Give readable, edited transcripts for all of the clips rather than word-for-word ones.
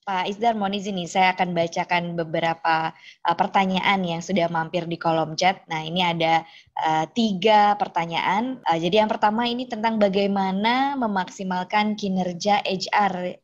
Pak Isdar, mohon izin nih, saya akan bacakan beberapa pertanyaan yang sudah mampir di kolom chat. Nah, ini ada 3 pertanyaan. Jadi yang pertama ini tentang bagaimana memaksimalkan kinerja HR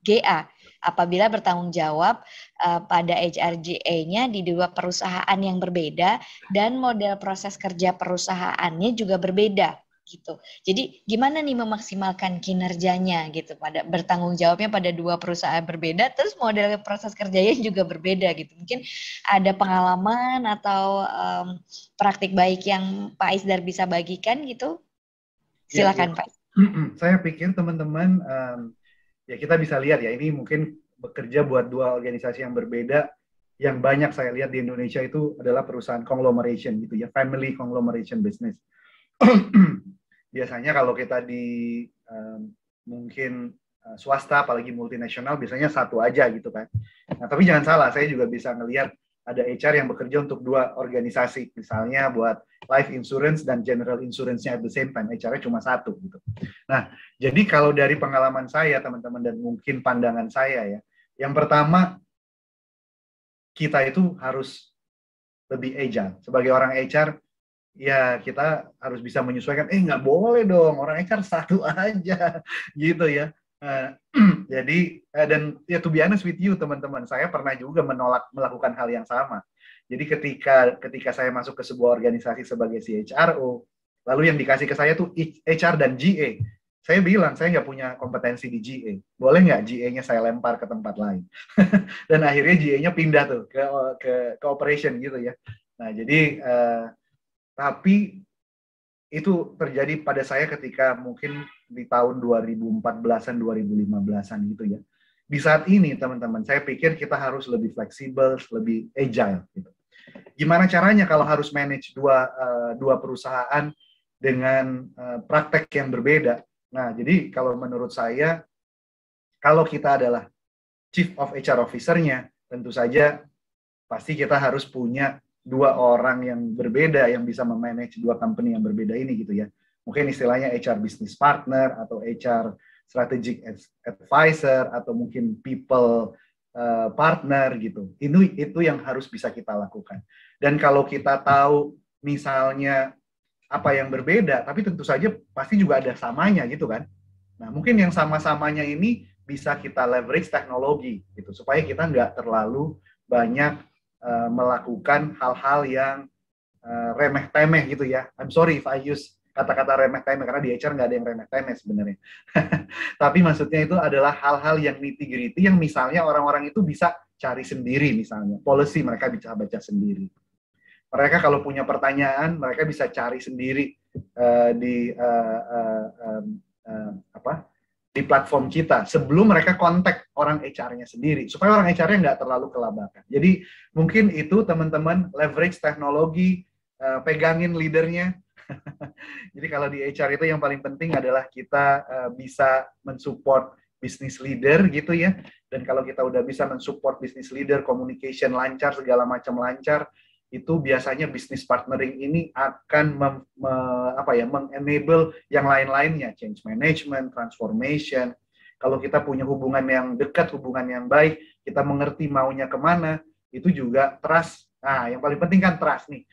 GA apabila bertanggung jawab pada HRGA-nya di 2 perusahaan yang berbeda dan model proses kerja perusahaannya juga berbeda gitu. Jadi gimana nih memaksimalkan kinerjanya gitu, pada bertanggung jawabnya pada 2 perusahaan berbeda, terus model proses kerjanya juga berbeda gitu. Mungkin ada pengalaman atau praktik baik yang Pak Isdar bisa bagikan gitu? Silakan Pak. Saya pikir teman-teman ya kita bisa lihat ya, ini mungkin bekerja buat 2 organisasi yang berbeda. Yang banyak saya lihat di Indonesia itu adalah perusahaan conglomeration gitu ya, family conglomeration business. Biasanya kalau kita di mungkin swasta, apalagi multinasional, biasanya satu aja gitu kan. Nah, tapi jangan salah, saya juga bisa ngelihat ada HR yang bekerja untuk 2 organisasi. Misalnya buat life insurance dan general insurance-nya at the same time, HR-nya cuma 1 gitu. Nah, jadi kalau dari pengalaman saya, teman-teman, dan mungkin pandangan saya ya, yang pertama, kita itu harus lebih agile. Sebagai orang HR, ya kita harus bisa menyesuaikan, nggak boleh dong, orang HR satu aja, gitu ya. Jadi, dan ya to be honest with you teman-teman, saya pernah juga menolak melakukan hal yang sama. Jadi ketika saya masuk ke sebuah organisasi sebagai CHRO, lalu yang dikasih ke saya tuh HR dan GA. Saya bilang, saya nggak punya kompetensi di GA. Boleh nggak GA-nya saya lempar ke tempat lain? Dan akhirnya GA-nya pindah tuh ke operation gitu ya. Nah, jadi tapi itu terjadi pada saya ketika mungkin di tahun 2014-an, 2015-an gitu ya. Di saat ini, teman-teman, saya pikir kita harus lebih fleksibel, lebih agile. Gitu. Gimana caranya kalau harus manage dua perusahaan dengan praktek yang berbeda? Nah, jadi kalau menurut saya, kalau kita adalah Chief of HR Officer-nya, tentu saja pasti kita harus punya 2 orang yang berbeda yang bisa memanage 2 company yang berbeda ini gitu ya. Mungkin istilahnya HR business partner atau HR strategic advisor atau mungkin people partner gitu. Itu yang harus bisa kita lakukan. Dan kalau kita tahu misalnya apa yang berbeda, tapi tentu saja pasti juga ada samanya gitu kan. Nah, mungkin yang sama-samanya ini bisa kita leverage teknologi gitu supaya kita nggak terlalu banyak melakukan hal-hal yang remeh-temeh gitu ya. I'm sorry if I use kata-kata remeh-temeh, karena di HR nggak ada yang remeh-temeh sebenarnya. Tapi maksudnya itu adalah hal-hal yang nitty-gritty yang misalnya orang-orang itu bisa cari sendiri misalnya. Policy mereka bisa baca sendiri. Mereka kalau punya pertanyaan, mereka bisa cari sendiri di di platform kita sebelum mereka kontak orang HR-nya sendiri, supaya orang HR-nya nggak terlalu kelabakan. Jadi mungkin itu teman-teman, leverage teknologi, pegangin leadernya. Jadi kalau di HR itu yang paling penting adalah kita bisa mensupport business leader gitu ya. Dan kalau kita udah bisa mensupport business leader, communication lancar, segala macam lancar, itu biasanya business partnering ini akan mengenable yang lain-lainnya, change management, transformation. Kalau kita punya hubungan yang dekat, hubungan yang baik, kita mengerti maunya kemana, itu juga trust. Nah, yang paling penting kan trust nih.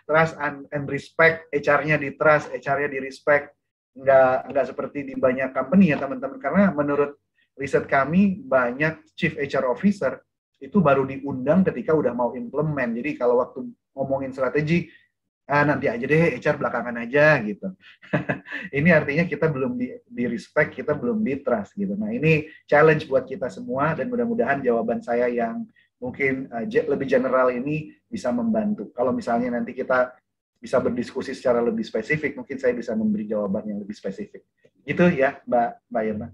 Trust and respect, HR-nya di trust, HR-nya di respect. Nggak seperti di banyak company ya teman-teman, karena menurut riset kami, banyak chief HR officer itu baru diundang ketika udah mau implement. Jadi kalau waktu ngomongin strategi, nanti aja deh, HR belakangan aja gitu. Ini artinya kita belum di respect, kita belum di trust gitu. Nah, ini challenge buat kita semua, dan mudah-mudahan jawaban saya yang mungkin lebih general ini bisa membantu. Kalau misalnya nanti kita bisa berdiskusi secara lebih spesifik, mungkin saya bisa memberi jawaban yang lebih spesifik. Gitu ya, Mbak Irma.